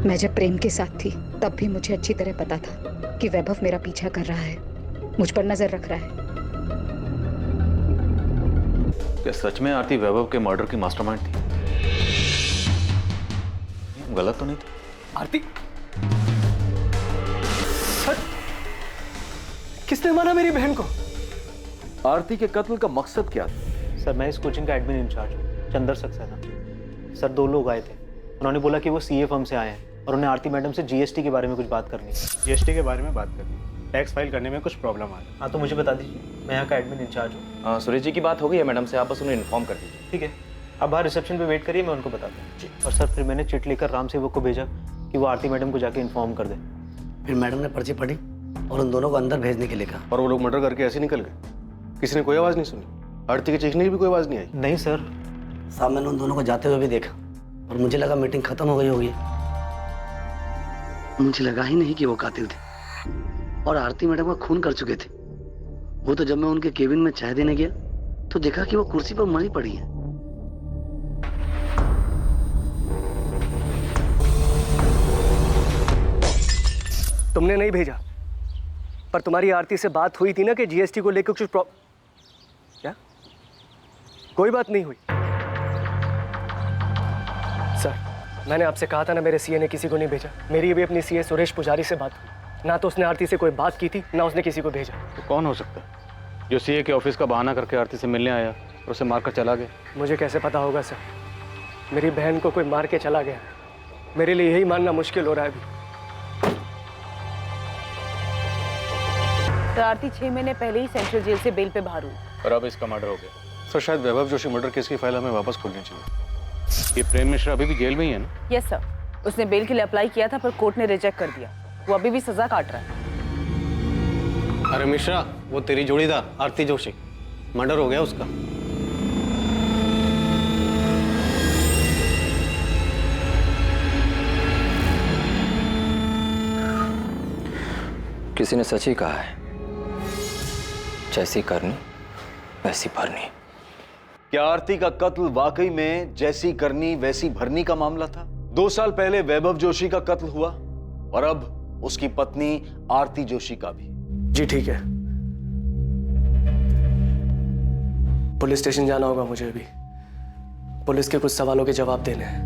मैं जब प्रेम के साथ थी तब भी मुझे अच्छी तरह पता था कि वैभव मेरा पीछा कर रहा है, मुझ पर नजर रख रहा है। क्या सच में आरती वैभव के मर्डर की मास्टरमाइंड थी? गलत तो नहीं थी? आरती, सर, किसने मारा मेरी बहन को? आरती के कत्ल का मकसद क्या था? सर, मैं इस कोचिंग का एडमिन इंचार्ज हूँ, चंदर सक्सेना। सर, 2 लोग आए थे। उन्होंने बोला कि वो सीए फर्म से आए हैं और उन्हें आरती मैडम से जीएसटी के बारे में कुछ बात करनी है। जीएसटी के बारे में बात करनी है, टैक्स फाइल करने में कुछ प्रॉब्लम आ रही है। हाँ, तो मुझे बता दीजिए, मैं यहाँ का एडमिन इंचार्ज हूँ। सुरेश जी की बात हो गई है मैडम से, आप बस उन्हें इन्फॉर्म कर दीजिए। ठीक है, आप बाहर रिसेप्शन पे वेट करिए, मैं उनको बताता हूँ। और सर, फिर मैंने चिट लेकर राम सेवक को भेजा कि वो आरती मैडम को जाके इन्फॉर्म कर दे। फिर मैडम ने पर्ची पढ़ी और उन दोनों को अंदर भेजने के लिए कहा। और वो लोग मर्डर करके ऐसे निकल गए, किसी ने कोई आवाज़ नहीं सुनी? आरती के चीखने की भी कोई आवाज़ नहीं आई? नहीं सर। साहब, मैंने उन दोनों को जाते हुए भी देखा और मुझे लगा मीटिंग खत्म हो गई होगी। मुझे लगा ही नहीं कि वो कातिल थे और आरती मैडम का खून कर चुके थे। वो तो जब मैं उनके केबिन में चाय देने गया तो देखा कि वो कुर्सी पर मरी पड़ी है। तुमने नहीं भेजा, पर तुम्हारी आरती से बात हुई थी ना कि जीएसटी को लेकर कुछ क्या? कोई बात नहीं हुई। सर, मैंने आपसे कहा था ना, मेरे सीए ने किसी को नहीं भेजा। मेरी भी अपनी सीए सुरेश पुजारी से बात हुई, ना तो उसने आरती से कोई बात की थी, ना उसने किसी को भेजा। तो कौन हो सकता है जो सीए के ऑफिस का बहाना करके आरती से मिलने आया और उसे मारकर चला गया? मुझे कैसे पता होगा सर? मेरी बहन को कोई मार के चला गया। मेरे लिए यही मानना मुश्किल हो रहा है अभी। तो आरती 6 महीने पहले ही सेंट्रल जेल से बेल पे बाहर हुई और अब इसका मर्डर हो गया। सर, शायद वैभव जोशी मर्डर केस की फाइल हमें वापस खोलनी चाहिए। ये प्रेम मिश्रा अभी भी जेल में ही है ना? यस सर, उसने बेल के लिए अप्लाई किया था पर कोर्ट ने रिजेक्ट कर दिया। वो अभी भी सजा काट रहा है। अरे मिश्रा, वो तेरी जोड़ीदार आरती जोशी, मर्डर हो गया उसका। किसी ने सच ही कहा है, जैसी करनी वैसी भरनी। क्या आरती का कत्ल वाकई में जैसी करनी वैसी भरनी का मामला था? 2 साल पहले वैभव जोशी का कत्ल हुआ और अब उसकी पत्नी आरती जोशी का भी। जी ठीक है, पुलिस स्टेशन जाना होगा मुझे अभी। पुलिस के कुछ सवालों के जवाब देने हैं।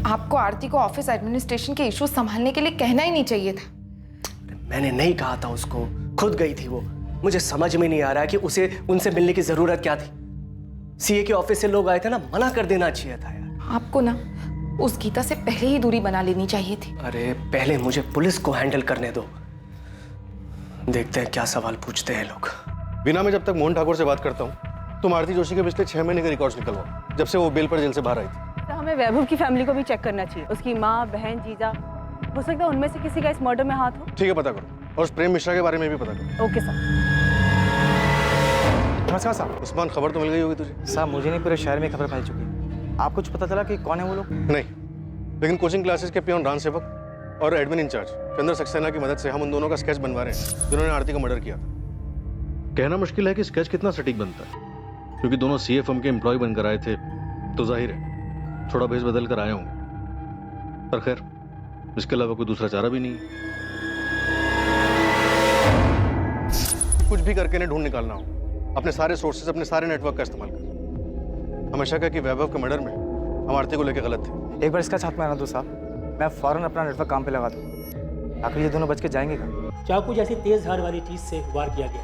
आपको आरती को ऑफिस एडमिनिस्ट्रेशन के इश्यूज संभालने के लिए कहना ही नहीं चाहिए था। मैंने नहीं कहा था उसको, खुद गई थी वो। मुझे समझ में नहीं आ रहा है कि उसे उनसे मिलने की जरूरत क्या थी। सीए के ऑफिस से लोग आए थे ना, मना कर देना चाहिए था यार। आपको ना उस गीता से पहले ही दूरी बना लेनी चाहिए थी। अरे पहले मुझे पुलिस को हैंडल करने दो, देखते हैं क्या सवाल पूछते हैं लोग। बिना मैं जब तक मोहन ठाकुर से बात करता हूँ तुम आरती जोशी के पिछले 6 महीने के रिकॉर्ड्स निकलवाओ, जब से वो बेल पर जेल से बाहर आई थी। तो हमें वैभव की फैमिली को भी चेक करना चाहिए। उसकी माँ, बहन, जीजा, हो सकता है उनमें से किसी का इस मर्डर में हाथ हो। ठीक है, पता करो। और उस प्रेम मिश्रा के बारे में भी पता करो। Okay sir. नमस्कार साहब। उस्मान, खबर तो मिल गई होगी तुझे? साहब, मुझे नहीं, पूरे शहर में खबर फैल चुकी है। आप कुछ पता चला कि कौन है वो लोग? नहीं, लेकिन कोचिंग क्लासेस के पियोन राम सेवक और एडमिन इंचार्ज चंद्र सक्सेना की मदद से हम उन दोनों का स्केच बनवा रहे हैं जिन्होंने आरती का मर्डर किया था। कहना मुश्किल है कि स्केच कितना सटीक बनता है, क्योंकि दोनों सीए फर्म के एम्प्लॉय बनकर आए थे, तो जाहिर है थोड़ा भेस बदल कर आए होंगे। पर खैर, इसके अलावा कोई दूसरा चारा भी नहीं है। कुछ भी करके इन्हें ढूंढ निकालना हो, अपने सारे सोर्सेस, अपने सारे नेटवर्क का इस्तेमाल कर। हमेशा कहा कि वैभव के मर्डर में हम आरती को लेकर गलत थे। एक बार इसका छाप मारना दो साहब, मैं फौरन अपना नेटवर्क काम पे लगा दूँ। आखिर ये दोनों बच के जाएंगे कहाँ? चाकू जैसी तेज धार वाली चीज से वार किया गया।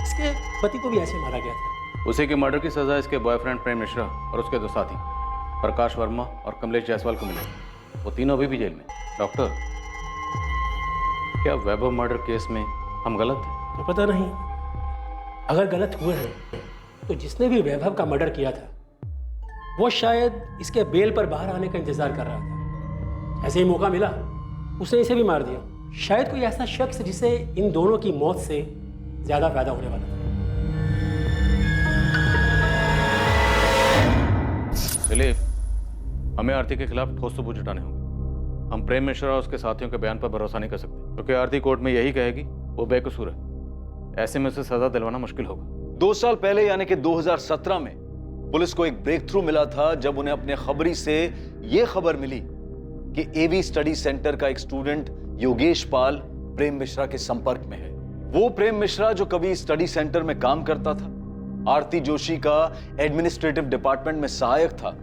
इसके पति को भी ऐसे मारा गया था। उसी के मर्डर की सजा इसके बॉयफ्रेंड प्रेम मिश्रा और उसके 2 साथी प्रकाश वर्मा और कमलेश जायसवाल को मिली। वो तीनों अभी भी जेल में। डॉक्टर, क्या वैभव मर्डर केस में हम गलत थे? तो पता नहीं, अगर गलत हुए हैं तो जिसने भी वैभव का मर्डर किया था वो शायद इसके बेल पर बाहर आने का इंतजार कर रहा था। ऐसे ही मौका मिला, उसने इसे भी मार दिया। शायद कोई ऐसा शख्स जिसे इन दोनों की मौत से ज्यादा फायदा होने वाला था। दिलीप, हमें आरती के खिलाफ ठोस सबूत जुटाने होंगे। हम प्रेम मिश्रा और उसके साथियों के बयान पर भरोसा नहीं कर सकते, क्योंकि आरती कोर्ट में यही कहेगी वो बेकसूर है। ऐसे में उसे सजा दिलवाना मुश्किल होगा। 2 साल पहले यानी कि 2017 में पुलिस को एक ब्रेक थ्रू मिला था जब उन्हें अपने खबरी से यह खबर मिली कि एवी स्टडी सेंटर का एक स्टूडेंट योगेश पाल प्रेम मिश्रा के संपर्क में है। वो प्रेम मिश्रा जो कभी स्टडी सेंटर में काम करता था, आरती जोशी का एडमिनिस्ट्रेटिव डिपार्टमेंट में सहायक था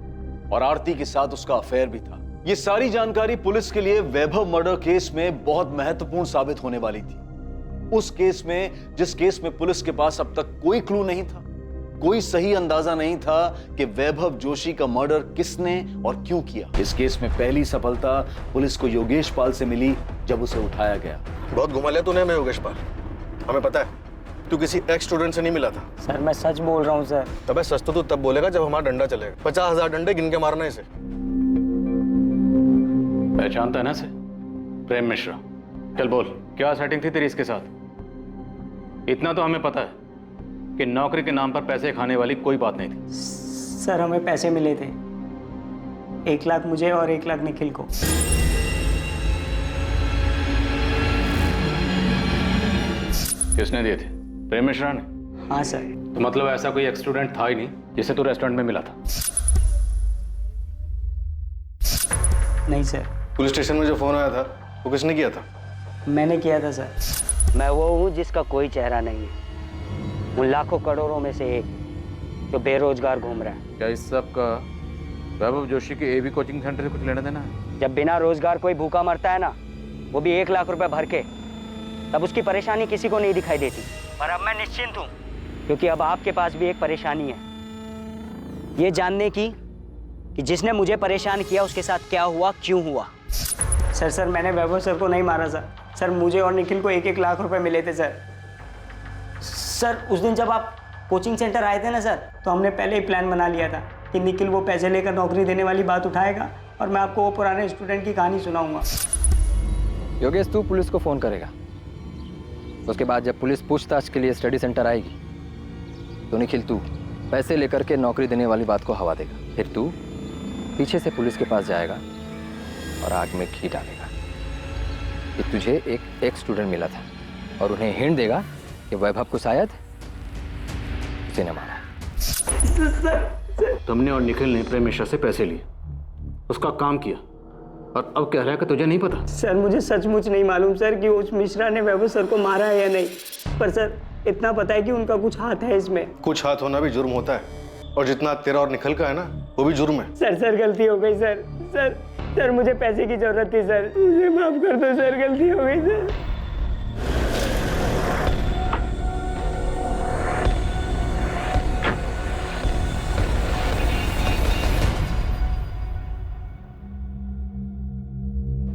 और आरती के साथ उसका अफेयर भी था। ये सारी जानकारी पुलिस के लिए वैभव मर्डर केस में बहुत महत्वपूर्ण साबित होने वाली थी। उस केस में, जिस केस में पुलिस के पास अब तक कोई क्लू नहीं था, कोई सही अंदाजा नहीं था कि वैभव जोशी का मर्डर किसने और क्यों किया। इस केस में पहली सफलता पुलिस को योगेश पाल से मिली जब उसे उठाया गया। बहुत घुमा लिया तूने हमें योगेश पाल। हमें पता है तू किसी एक्स स्टूडेंट से नहीं मिला था। सर मैं सच बोल रहा हूँ सर। अबे सच तो तू तब बोलेगा जब हमारा डंडा चलेगा। 50,000 डंडे गिन के मारना इसे। पहचानता है ना इसे? प्रेम मिश्रा। चल बोल, क्या सेटिंग थी तेरी इसके साथ? इतना तो हमें पता है कि नौकरी के नाम पर पैसे खाने वाली कोई बात नहीं थी। सर हमें पैसे मिले थे, 1 लाख मुझे और 1 लाख निखिल को। किसने दिए थे? प्रेम मिश्रा ने? हाँ सर। तो मतलब ऐसा कोई एक्स स्टूडेंट था ही नहीं जिसे तू रेस्टोरेंट में मिला था? नहीं सर। पुलिस स्टेशन में जो फोन आया था वो किसने किया था? मैंने किया था सर। मैं वो हूँ जिसका कोई चेहरा नहीं है, उन लाखों करोड़ों में से एक जो बेरोजगार घूम रहा है। क्या इस सब का वैभव जोशी के एवी कोचिंग सेंटर से कुछ लेना देना है? जब बिना रोजगार कोई भूखा मरता है ना, वो भी 1 लाख रुपए भर के, तब उसकी परेशानी किसी को नहीं दिखाई देती। पर अब मैं निश्चिंत हूँ, क्योंकि अब आपके पास भी एक परेशानी है, ये जानने की कि जिसने मुझे परेशान किया उसके साथ क्या हुआ, क्यों हुआ। सर मैंने वैभव सर को नहीं मारा सर। सर मुझे और निखिल को 1-1 लाख रुपए मिले थे सर। सर उस दिन जब आप कोचिंग सेंटर आए थे ना सर, तो हमने पहले ही प्लान बना लिया था कि निखिल वो पैसे लेकर नौकरी देने वाली बात उठाएगा और मैं आपको वो पुराने स्टूडेंट की कहानी सुनाऊंगा। योगेश तू पुलिस को फोन करेगा, उसके बाद जब पुलिस पूछताछ के लिए स्टडी सेंटर आएगी तो निखिल तू पैसे लेकर के नौकरी देने वाली बात को हवा देगा। फिर तू पीछे से पुलिस के पास जाएगा और आग में घी डालेगा कि तुझे एक स्टूडेंट मिला था और उन्हें हिंट देगा कि वैभव को शायद उसे न मारा। तुमने और निखिल ने प्रेम मिश्रा से पैसे लिए, उसका काम किया, और अब कह रहा है कि तुझे नहीं पता? सर मुझे सचमुच नहीं मालूम सर कि उस मिश्रा ने वैभव सर को मारा है या नहीं, पर सर इतना पता है कि उनका कुछ हाथ है इसमें। कुछ हाथ होना भी जुर्म होता है, और जितना तेरा और निखिल का है ना वो भी जुर्म है। सर गलती हो गई सर मुझे पैसे की जरूरत थी सर, मुझे माफ कर दो सर, गलती हो गई सर।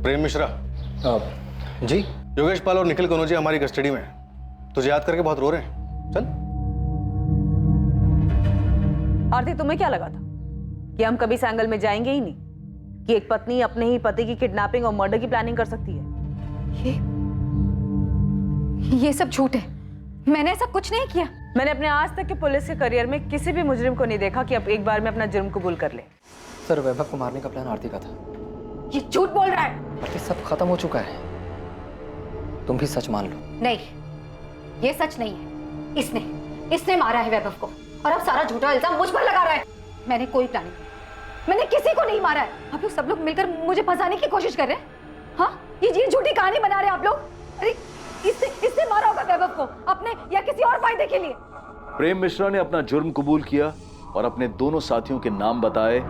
प्रेम मिश्रा। जी। योगेश पाल और निखिल कनौजिया जी हमारी कस्टडी में है। तुझे याद करके बहुत रो रहे हैं। चल। आरती तुम्हें क्या लगा था कि हम कभी इस एंगल में जाएंगे ही नहीं, कि एक पत्नी अपने ही पति की किडनैपिंग और मर्डर की प्लानिंग कर सकती है? ये सब झूठ है, मैंने ऐसा कुछ नहीं किया। मैंने अपने आज तक के पुलिस के करियर में किसी भी मुजरिम को नहीं देखा कि अब एक बार में अपना जुर्म कबूल कर ले। सर वैभव को मारने का प्लान आरती का था। ये झूठ बोल रहा है। आरती सब खत्म हो चुका है, तुम भी सच मान लो। नहीं, ये सच नहीं है। इसने मारा है वैभव को और अब सारा झूठा इल्जाम मुझ पर लगा रहा है। मैंने कोई प्लानिंग नहीं, मैंने किसी को नहीं मारा है। आप लोग सब लोग मिलकर मुझे फंसाने की कोशिश कर रहे हैं। हाँ, ये झूठी कहानी बना रहे हैं आप लोग। अरे इसने मारा होगा वैभव को अपने या किसी और फायदे के लिए। प्रेम मिश्रा ने अपना जुर्म कबूल किया और अपने दोनों साथियों के नाम बताए,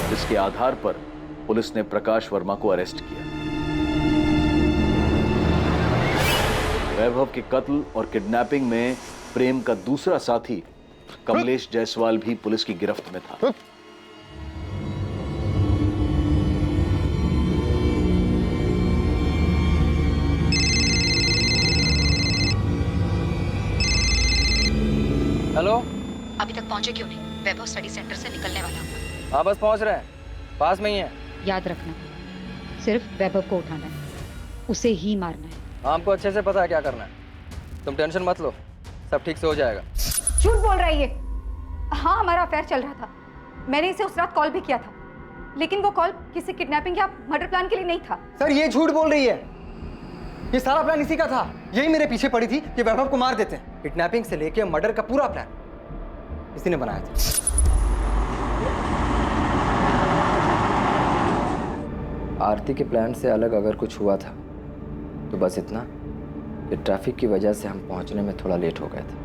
जिसके आधार पर पुलिस ने प्रकाश वर्मा को अरेस्ट किया। वैभव के कत्ल और किडनैपिंग में प्रेम का दूसरा साथी कमलेश जायसवाल भी पुलिस की गिरफ्त में था। हेलो। अभी तक पहुंचे क्यों नहीं? वैभव स्टडी सेंटर से निकलने वाला हूं। हाँ बस पहुंच रहे हैं, पास में ही है। याद रखना, सिर्फ वैभव को उठाना है, उसे ही मारना है। हमको अच्छे से पता है क्या करना है, तुम टेंशन मत लो, सब ठीक से हो जाएगा। झूठ बोल रहा है ये। हाँ, हमारा अफेयर चल रहा था, मैंने इसे उस रात कॉल भी किया था, लेकिन वो कॉल किसी किडनैपिंग या मर्डर प्लान के लिए नहीं था। सर ये झूठ बोल रही है, ये सारा प्लान इसी का था। यही मेरे पीछे पड़ी थी कि वैभव को मार देते हैं। किडनैपिंग से लेके मर्डर का पूरा प्लान इसी ने बनाया था। आरती के प्लान से अलग अगर कुछ हुआ था तो बस इतना कि ट्रैफिक की वजह से हम पहुंचने में थोड़ा लेट हो गए थे।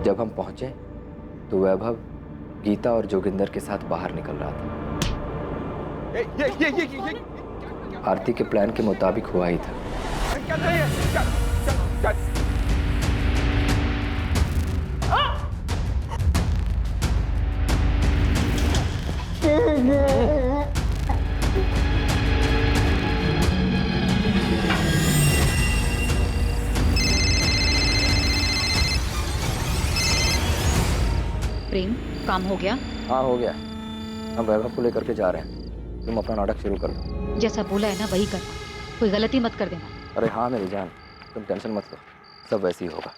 जब हम पहुंचे तो वैभव गीता और जोगिंदर के साथ बाहर निकल रहा था। आरती के प्लान के मुताबिक हुआ ही था। प्रेम, काम हो गया? हाँ हो गया। हम वैभव को लेकर के जा रहे हैं, तुम अपना नाटक शुरू कर दो। जैसा बोला है ना वही करना, कोई गलती मत कर देना। अरे हाँ मेरी जान, तुम टेंशन मत लो, सब वैसे ही होगा।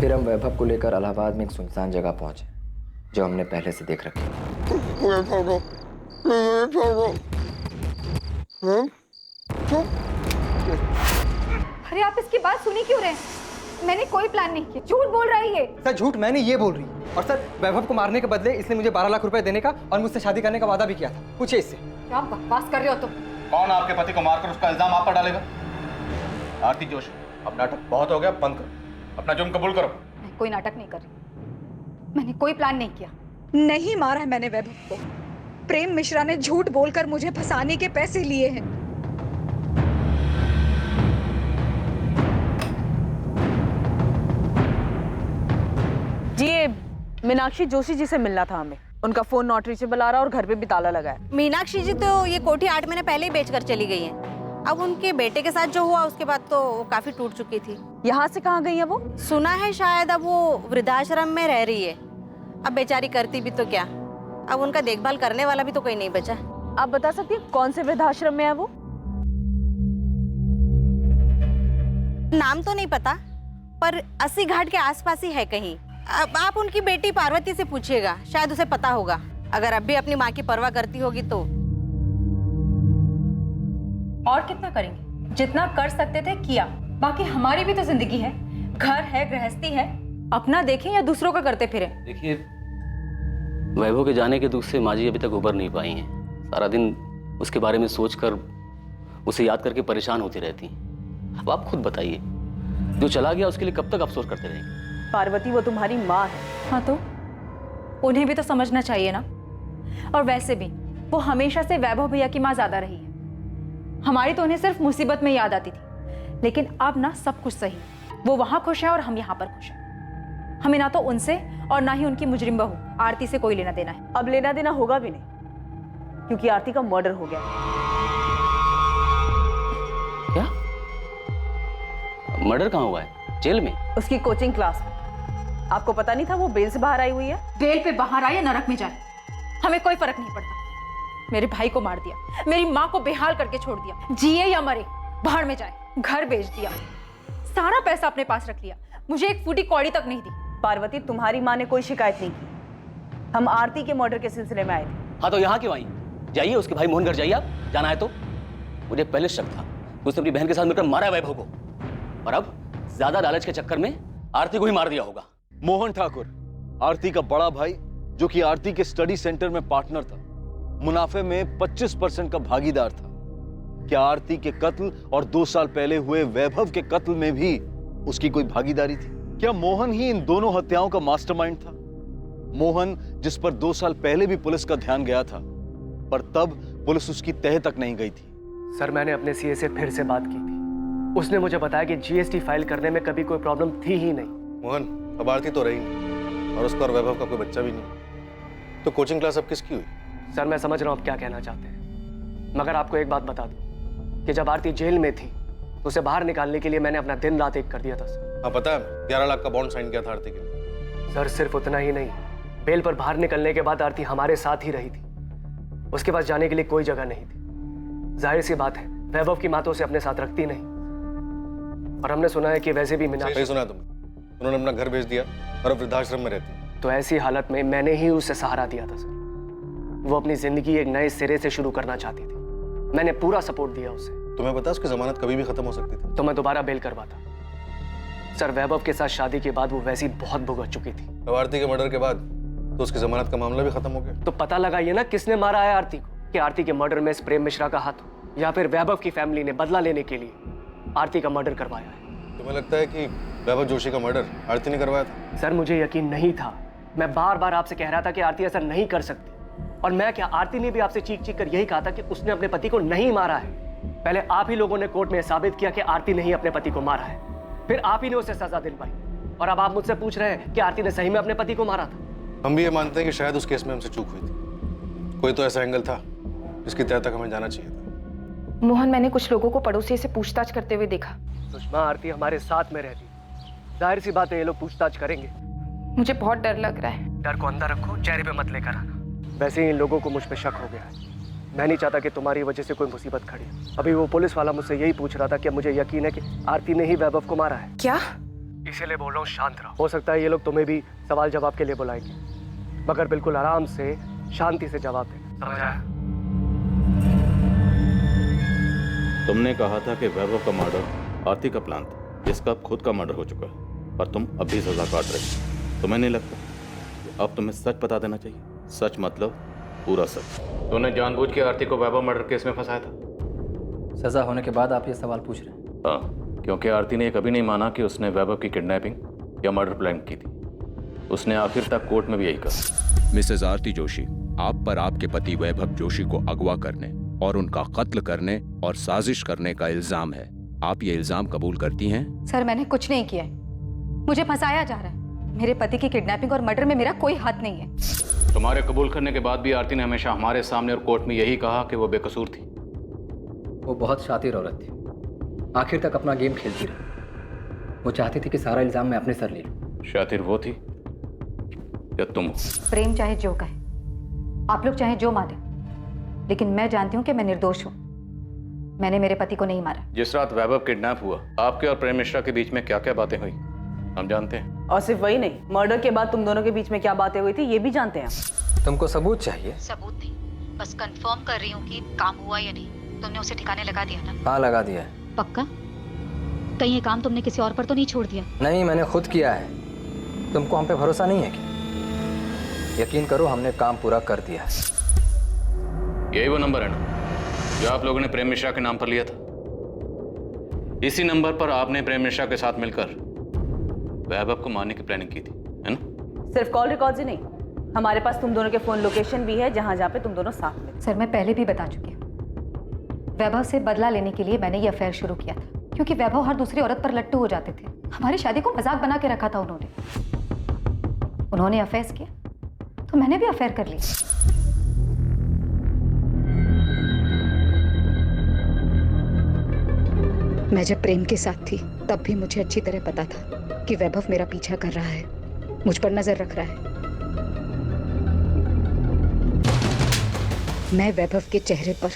फिर हम वैभव को लेकर इलाहाबाद में एक सुनसान जगह पहुंचे जो हमने पहले से देख रखी। अरे आप इसकी बात सुनी क्यों रहे हैं? मैंने कोई प्लान नहीं किया, झूठ बोल रहा है ये। सर झूठ मैंने ये बोल रही है। और सर वैभव को मारने के बदले इसने मुझे 12 लाख रुपए देने का और मुझसे शादी करने का वादा भी किया था। पूछिए इससे। क्या बकवास कर रहे हो तुम? कौन आपके पति को मारकर उसका इल्जाम आप पर डालेगा? आरती जोशी, अब नाटक बहुत हो गया, बंद करो, अपना जुर्म कबूल करो। मैं कोई नाटक नहीं कर रही, मैंने कोई प्लान नहीं किया। नहीं मारा है मैंने वैभव को। प्रेम मिश्रा ने झूठ बोलकर मुझे फंसाने के पैसे लिए हैं। जी ये मीनाक्षी जोशी जी से मिलना था हमें। उनका फोन नॉट रीचेबल आ रहा और घर पे भी ताला लगा है। मीनाक्षी जी तो ये कोठी 8 महीने पहले ही बेचकर चली गई हैं। अब उनके बेटे के साथ जो हुआ उसके बाद तो वो काफी टूट चुकी थी। यहाँ से कहाँ गई है वो? सुना है शायद अब वो वृद्धाश्रम में रह रही है। अब बेचारी करती भी तो क्या, अब उनका देखभाल करने वाला भी तो कोई नहीं बचा। आप बता सकती हैं कौन से वृद्धाश्रम में है वो? नाम तो नहीं पता, पर 80 घाट के आसपास ही है कहीं। अब आप उनकी बेटी पार्वती से पूछिएगा, शायद उसे पता होगा। अगर अब भी अपनी माँ की परवाह करती होगी तो। और कितना करेंगे? जितना कर सकते थे किया, बाकी हमारी भी तो जिंदगी है, घर है, गृहस्थी है। अपना देखें या दूसरों का करते फिरे। देखिए, वैभव के जाने के दुख से माँ जी अभी तक उबर नहीं पाई हैं। सारा दिन उसके बारे में सोचकर, उसे याद करके परेशान होती रहती हैं। अब आप खुद बताइए, जो चला गया उसके लिए कब तक अफसोस करते रहेंगे? पार्वती वो तुम्हारी माँ है। हाँ तो उन्हें भी तो समझना चाहिए ना। और वैसे भी वो हमेशा से वैभव भैया की माँ ज्यादा रही है। हमारी तो उन्हें सिर्फ मुसीबत में याद आती थी, लेकिन अब ना सब कुछ सही। वो वहां खुश है और हम यहाँ पर खुश हैं। हमें ना तो उनसे और ना ही उनकी मुजरिम बहू आरती से कोई लेना देना है। अब लेना देना होगा भी नहीं, क्योंकि आरती का मर्डर हो गया। क्या? मर्डर कहाँ हुआ है? जेल में? उसकी कोचिंग क्लास में। आपको पता नहीं था वो बेल से बाहर आई हुई है? बेल पे बाहर आए या नरक में जाए, हमें कोई फर्क नहीं पड़ता। मेरे भाई को मार दिया, मेरी माँ को बेहाल करके छोड़ दिया, जिए या मरे बाहर में जाए, घर बेच दिया, सारा पैसा अपने पास रख लिया, मुझे एक फूटी कौड़ी तक नहीं दी। पार्वती तुम्हारी माँ ने कोई शिकायत नहीं की। हम आरती के मर्डर के सिलसिले में आए थे। हाँ तो यहाँ क्यों आई? जाइए उसके भाई मोहन घर जाइए, आप जाना है तो। मुझे पहले शक था उसने अपनी बहन के साथ मिलकर मारा है वैभव को, और अब ज्यादा लालच के चक्कर में आरती को ही मार दिया होगा। मोहन ठाकुर, आरती का बड़ा भाई, जो कि आरती के स्टडी सेंटर में पार्टनर था, मुनाफे में 25% का भागीदार था। क्या आरती के कत्ल और 2 साल पहले हुए वैभव के कत्ल में भी उसकी कोई भागीदारी थी? क्या मोहन ही इन दोनों हत्याओं का मास्टरमाइंड था? मोहन जिस पर 2 साल पहले भी पुलिस का ध्यान गया था, पर तब पुलिस उसकी तह तक नहीं गई थी। सर मैंने अपने सीए से फिर से बात की थी। उसने मुझे बताया कि जीएसटी फाइल करने में कभी कोई प्रॉब्लम थी ही नहीं। मोहन, अब आरती तो रही नहीं और उसका और वैभव का कोई बच्चा भी नहीं, तो कोचिंग क्लास अब किसकी हुई? सर मैं समझ रहा हूँ आप क्या कहना चाहते हैं, मगर आपको एक बात बता दूं कि जब आरती जेल में थी तो उसे बाहर निकालने के लिए मैंने अपना दिन रात एक कर दिया था सर। हाँ पता है, 11 लाख का बॉन्ड साइन किया था आरती के लिए। सर सिर्फ उतना ही नहीं, बेल पर बाहर निकलने के बाद आरती हमारे साथ ही रही थी। उसके पास जाने के लिए कोई जगह नहीं थी। जाहिर सी बात है, वैभव की माँ तो उसे अपने साथ रखती नहीं, और हमने सुना है कि वैसे भी सही सुना तुमने, उन्होंने अपना घर बेच दिया और अब वृद्धाश्रम में रहती। तो ऐसी हालत में मैंने ही उसे सहारा दिया था सर। वो अपनी जिंदगी एक नए सिरे से शुरू करना चाहती थी, मैंने पूरा सपोर्ट दिया उसे। तुम्हें पता उसकी जमानत कभी भी खत्म हो सकती थी। तो मैं दोबारा बेल करवाता, सर वैभव के साथ शादी के बाद वो वैसी बहुत भुगत चुकी थी। अब आरती के मर्डर के बाद तो उसकी जमानत का मामला भी खत्म हो गया। तो पता लगाइए ना किसने मारा है आरती को, कि आरती के मर्डर में इस प्रेम मिश्रा का हाथ हो या फिर वैभव की फैमिली ने बदला लेने के लिए आरती का मर्डर करवाया है। तुम्हें लगता है कि वैभव जोशी का मर्डर आरती ने करवाया था? सर मुझे यकीन नहीं था। मैं बार बार आपसे कह रहा था कि आरती ऐसा नहीं कर सकती, और मैं क्या, आरती ने भी आपसे चीख चीख कर यही कहा था कि उसने अपने पति को नहीं मारा है। पहले आप ही लोगों ने कोर्ट में साबित किया कि आरती ने ही अपने पति को मारा है, फिर आप ही ने उसे सजा दिलवाई, और अब आप मुझसे पूछ रहे हैं कि आरती ने सही में अपने पति को मारा था। हम भी ये मानते हैं कि शायद उस केस में हमसे चूक हुई थी। कोई तो ऐसा एंगल था जिसकी तह तक हमें जाना चाहिए था। मोहन, मैंने कुछ लोगों को पड़ोसी से पूछताछ करते हुए देखा। सुषमा, आरती हमारे साथ में रहती, जाहिर सी बात है ये लोग पूछताछ करेंगे। मुझे बहुत डर लग रहा है। डर को अंदर रखो, चेहरे पे मत लेकर आना। वैसे ही इन लोगों को मुझ पे शक हो गया है। मैं नहीं चाहता कि तुम्हारी वजह से कोई मुसीबत खड़ी। अभी वो पुलिस वाला मुझसे यही पूछ रहा था कि मुझे यकीन है कि आरती ने ही वैभव को मारा है। क्या? इसीलिए बोल रहा हूँ शांत रहो। हो सकता है ये लोग तुम्हें भी सवाल जवाब के लिए बुलाएंगे, मगर बिल्कुल आराम से शांति से जवाब देना, समझ आया? तुमने कहा था कि वैभव का मर्डर आरती का प्लान था, जिसका अब खुद का मर्डर हो चुका है, पर तुम अब भी सजा काट रहे। तुम्हें नहीं लगता कि अब तुम्हें सच बता देना चाहिए? सच मतलब पूरा सच। तुमने जानबूझ के आरती को वैभव मर्डर केस में फंसाया था। सजा होने के बाद आप ये सवाल पूछ रहे हैं? हाँ, क्योंकि आरती ने कभी नहीं माना कि उसने वैभव की किडनैपिंग या मर्डर प्लान की थी। उसने आखिर तक कोर्ट में भी यही कहा। मिसेज आरती जोशी, आप पर आपके पति वैभव जोशी को अगवा करने और उनका कत्ल करने और साजिश करने का इल्जाम है। आप ये इल्जाम कबूल करती हैं? सर, मैंने कुछ नहीं किया है। मुझे फंसाया जा रहा है। मेरे पति की किडनैपिंग और मर्डर में मेरा कोई हाथ नहीं है। तुम्हारे कबूल करने के बाद भी आरती ने हमेशा हमारे सामने और कोर्ट में यही कहा कि वो बेकसूर थी। वो बहुत शातिर औरत थी, आखिर तक अपना गेम खेलती रही। वो चाहती थी कि सारा इल्जाम मैं अपने सर ले लूं। शातिर वो थी या तुम हो? प्रेम चाहे जो कहे, आप लोग चाहे जो माने, लेकिन मैं जानती हूँ कि मैं निर्दोष हूँ। मैंने मेरे पति को नहीं मारा। जिस रात वैभव किडनैप हुआ, आपके और प्रेम मिश्रा के बीच में क्या क्या बातें हुई हम जानते हैं। और सिर्फ वही नहीं, मर्डर के बाद तुम दोनों के बीच में क्या बातें हुई थी ये भी जानते हैं। तुमको सबूत चाहिए? सबूत नहीं, बस कंफर्म कर रही हूँ कि काम हुआ या नहीं। तुमने उसे ठिकाने लगा दिया ना? हाँ, लगा दिया है। पक्का? कहीं ये काम तुमने किसी और पर तो नहीं छोड़ दिया? नहीं, मैंने खुद किया है। तुमको हम पे भरोसा नहीं है क्या? यकीन करो, हमने काम पूरा कर दिया है। यही वो नंबर है ना जो आप लोगों ने प्रेम मिश्रा के नाम पर लिया था? इसी नंबर पर आपने प्रेम मिश्रा के साथ मिलकर वैभव को मारने की प्लानिंग की थी, है ना? सिर्फ कॉल रिकॉर्ड्स ही नहीं, हमारे पास तुम दोनों के फोन लोकेशन भी है जहां जहां पे तुम दोनों साथ में। सर, मैं पहले भी बता चुकी हूँ। वैभव से बदला लेने के लिए मैंने ये अफेयर शुरू किया था, क्योंकि वैभव हर दूसरी औरत पर लट्टू हो जाते थे। हमारी शादी को मजाक बना के रखा था उन्होंने अफेयर्स किया तो मैंने भी अफेयर कर लिया। मैं जब प्रेम के साथ थी तब भी मुझे अच्छी तरह पता था कि वैभव मेरा पीछा कर रहा है, मुझ पर नजर रख रहा है। मैं वैभव के चेहरे पर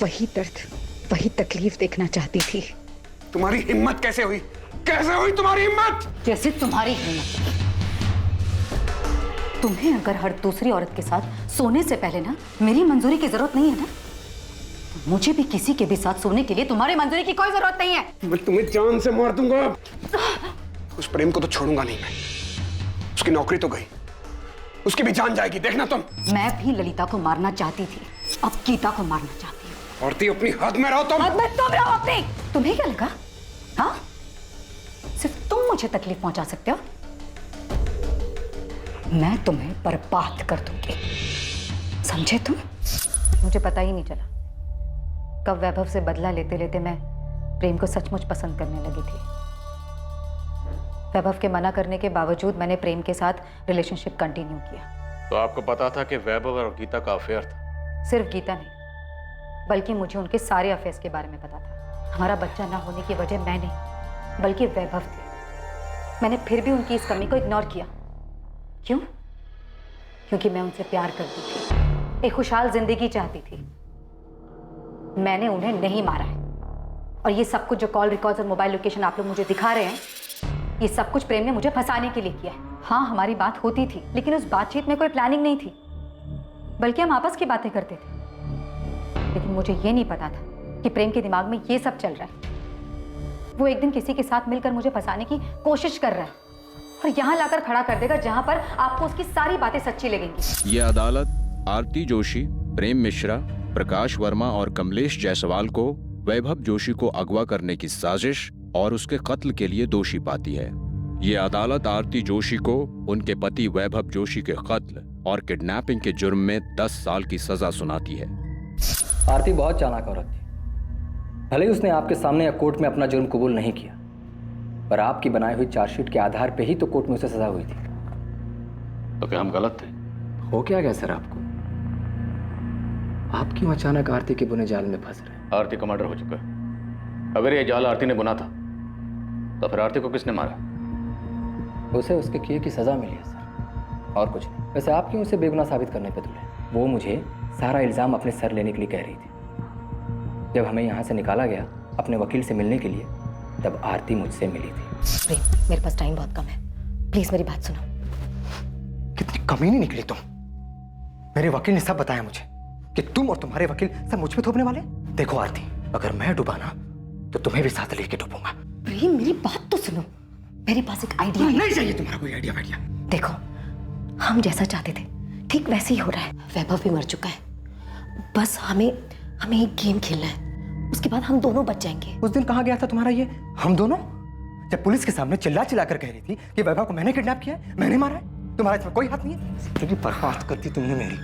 वही दर्द, वही तकलीफ देखना चाहती थी। तुम्हारी हिम्मत कैसे हुई? कैसे हुई तुम्हारी हिम्मत? जैसे तुम्हारी हिम्मत। तुम्हें अगर हर दूसरी औरत के साथ सोने से पहले ना मेरी मंजूरी की जरूरत नहीं है ना, मुझे भी किसी के भी साथ सोने के लिए तुम्हारी मंजूरी की कोई जरूरत नहीं है। मैं तुम्हें जान से मार दूंगा। उस प्रेम को तो छोड़ूंगा नहीं मैं। उसकी नौकरी तो गई, उसकी भी जान जाएगी, देखना तुम। मैं भी ललिता को मारना चाहती थी, अब गीता को मारना चाहती हूँ। औरती अपनी हद में रहो तुम। हद में तुम रहो अपनी। तुम्हें क्या लगा? हाँ, सिर्फ तुम मुझे तकलीफ पहुंचा सकते हो। मैं तुम्हें बर्बाद कर दूंगी, समझे तुम? मुझे पता ही नहीं चला कब वैभव से बदला लेते लेते मैं प्रेम को सचमुच पसंद करने लगी थी। वैभव के मना करने के बावजूद मैंने प्रेम के साथ रिलेशनशिप कंटिन्यू किया। तो आपको पता था कि वैभव और गीता का अफेयर था? सिर्फ गीता नहीं, बल्कि मुझे उनके सारे अफेयर्स के बारे में पता था। हमारा बच्चा ना होने की वजह मैं नहीं बल्कि वैभव थे। मैंने फिर भी उनकी इस कमी को इग्नोर किया। क्यों? क्योंकि मैं उनसे प्यार करती थी, एक खुशहाल जिंदगी चाहती थी। मैंने उन्हें नहीं मारा है, और ये सब कुछ जो कॉल रिकॉर्ड्स और मोबाइल लोकेशन आप लोग मुझे दिखा रहे हैं, ये सब कुछ प्रेम ने मुझे फंसाने के लिए किया है। हाँ, हमारी बात होती थी, लेकिन उस बातचीत में कोई प्लानिंग नहीं थी, बल्कि हम आपस की बातें करते थे। लेकिन मुझे ये नहीं पता था कि प्रेम के दिमाग में ये सब चल रहा है। वो एक दिन किसी के साथ मिलकर मुझे फंसाने की कोशिश कर रहा है और यहाँ लाकर खड़ा कर देगा जहाँ पर आपको उसकी सारी बातें सच्ची लगेंगी। ये अदालत आरती जोशी, प्रेम मिश्रा, प्रकाश वर्मा और कमलेश जायसवाल को वैभव जोशी को अगवा करने की साजिश और उसके कत्ल के लिए दोषी पाती है। ये अदालत आरती जोशी को उनके पति वैभव जोशी के कत्ल और किडनैपिंग के जुर्म में 10 साल की सजा सुनाती है। आरती बहुत चालाक औरत थी। भले ही उसने आपके सामने या कोर्ट में अपना जुर्म कबूल नहीं किया, पर आपकी बनाई हुई चार्जशीट के आधार पे ही तो कोर्ट में उसे सजा हुई थी। तो क्या हम गलत थे? हो क्या गया सर आपको? आप क्यों अचानक आरती के बुने जाल में फंस रहे हैं? आरती का मर्डर हो चुका है। अगर ये जाल आरती ने बुना था तो फिर आरती को किसने मारा? उसे उसके किए की सजा मिली है सर, और कुछ नहीं। वैसे आप क्यों उसे बेगुनाह साबित करने पे तुले? वो मुझे सारा इल्जाम अपने सर लेने के लिए कह रही थी। जब हमें यहाँ से निकाला गया अपने वकील से मिलने के लिए, तब आरती मुझसे मिली थी। प्रेम, मेरे पास टाइम बहुत कम है, प्लीज मेरी बात सुनो। कितनी कमीनी निकली तुम। मेरे वकील ने सब बताया मुझे कि तुम और तुम्हारे वकील सब मुझ पे थोपने वाले। देखो आरती, अगर मैं डूबा ना तो तुम्हें भी साथ लेके डूबूंगा। प्रेम, मेरी बात तो सुनो। मेरे पास एक आइडिया है। नहीं चाहिए तुम्हारा कोई आइडिया वाइडिया। देखो, हम जैसा चाहते थे ठीक वैसे ही हो रहा है। वैभव भी मर चुका है, बस हमें एक गेम खेलना है, उसके बाद हम दोनों बच जाएंगे। उस दिन कहाँ गया था तुम्हारा ये हम दोनों? जब पुलिस के सामने चिल्ला चिल्ला कर कह रही थी कि वैभव को मैंने किडनैप किया है, मैंने मारा है, तुम्हारा इसमें कोई हाथ नहीं है। जिंदगी बर्बाद कर दी तुमने मेरी।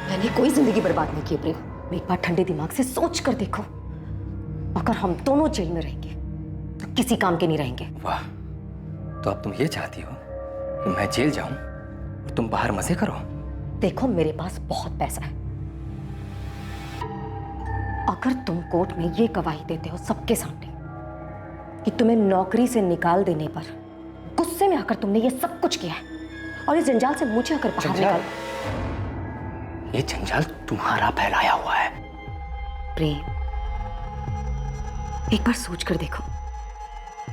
मैंने कोई जिंदगी बर्बाद नहीं की प्रेम। एक बार ठंडे दिमाग से सोच कर देखो, अगर हम दोनों जेल में रहेंगे तो किसी काम के नहीं रहेंगे। वाह, तो अब तुम ये चाहती हो कि मैं जेल जाऊं और तुम बाहर मजे करो? देखो, मेरे पास बहुत पैसा है। अगर तुम कोर्ट में ये गवाही देते हो सबके सामने कि तुम्हें नौकरी से निकाल देने पर गुस्से में आकर तुमने ये सब कुछ किया है और इस जंजाल से मुझे अगर बाहर निकाल, ये जंजाल तुम्हारा फैलाया हुआ है। प्रेम, एक बार सोच कर देखो,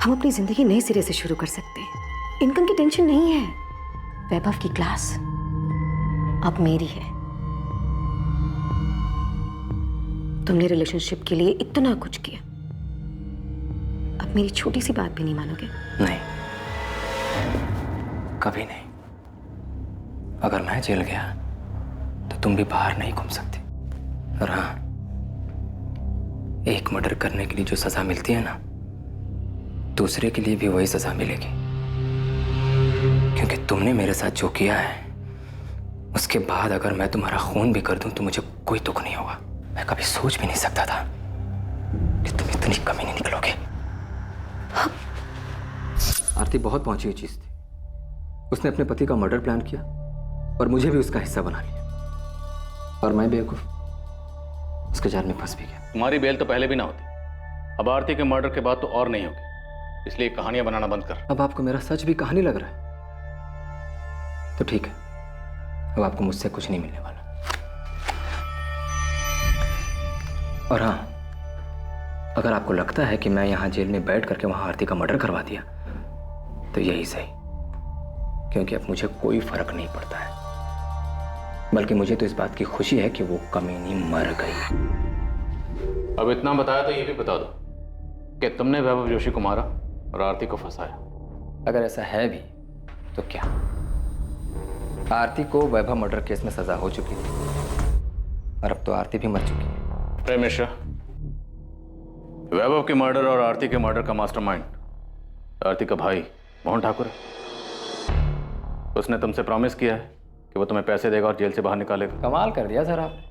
हम अपनी जिंदगी नए सिरे से शुरू कर सकते हैं। इनकम की टेंशन नहीं है। वैभव की क्लास अब मेरी है। तुमने रिलेशनशिप के लिए इतना कुछ किया, अब मेरी छोटी सी बात भी नहीं मानोगे? नहीं, कभी नहीं। अगर मैं जेल गया तो तुम भी बाहर नहीं घूम सकती। और हाँ, एक मर्डर करने के लिए जो सजा मिलती है ना, दूसरे के लिए भी वही सजा मिलेगी। क्योंकि तुमने मेरे साथ जो किया है, उसके बाद अगर मैं तुम्हारा खून भी कर दूं तो मुझे कोई दुख नहीं होगा। मैं कभी सोच भी नहीं सकता था कि तुम इतनी कमीनी निकलोगे। आरती बहुत पहुंची हुई चीज थी। उसने अपने पति का मर्डर प्लान किया और मुझे भी उसका हिस्सा बना लिया, और मैं बेवकूफ उसके जाल में फंस भी गया। तुम्हारी बेल तो पहले भी ना होती, अब आरती के मर्डर के बाद तो और नहीं होगी, इसलिए कहानियां बनाना बंद कर। अब आपको मेरा सच भी कहानी लग रहा है? तो ठीक है, अब आपको मुझसे कुछ नहीं मिलने वाला। और हाँ, अगर आपको लगता है कि मैं यहां जेल में बैठ करके वहां आरती का मर्डर करवा दिया तो यही सही, क्योंकि अब मुझे कोई फर्क नहीं पड़ता है। बल्कि मुझे तो इस बात की खुशी है कि वो कमीनी मर गई। अब इतना बताया तो ये भी बता दो कि तुमने वैभव जोशी को मारा और आरती को फंसाया। अगर ऐसा है भी तो क्या? आरती को वैभव मर्डर केस में सजा हो चुकी थी और अब तो आरती भी मर चुकी है। प्रेम मिश्रा, वैभव के मर्डर और आरती के मर्डर का मास्टरमाइंड आरती का भाई मोहन ठाकुर है। उसने तुमसे प्रॉमिस किया है कि वो तुम्हें पैसे देगा और जेल से बाहर निकालेगा। कमाल कर दिया सर आपने।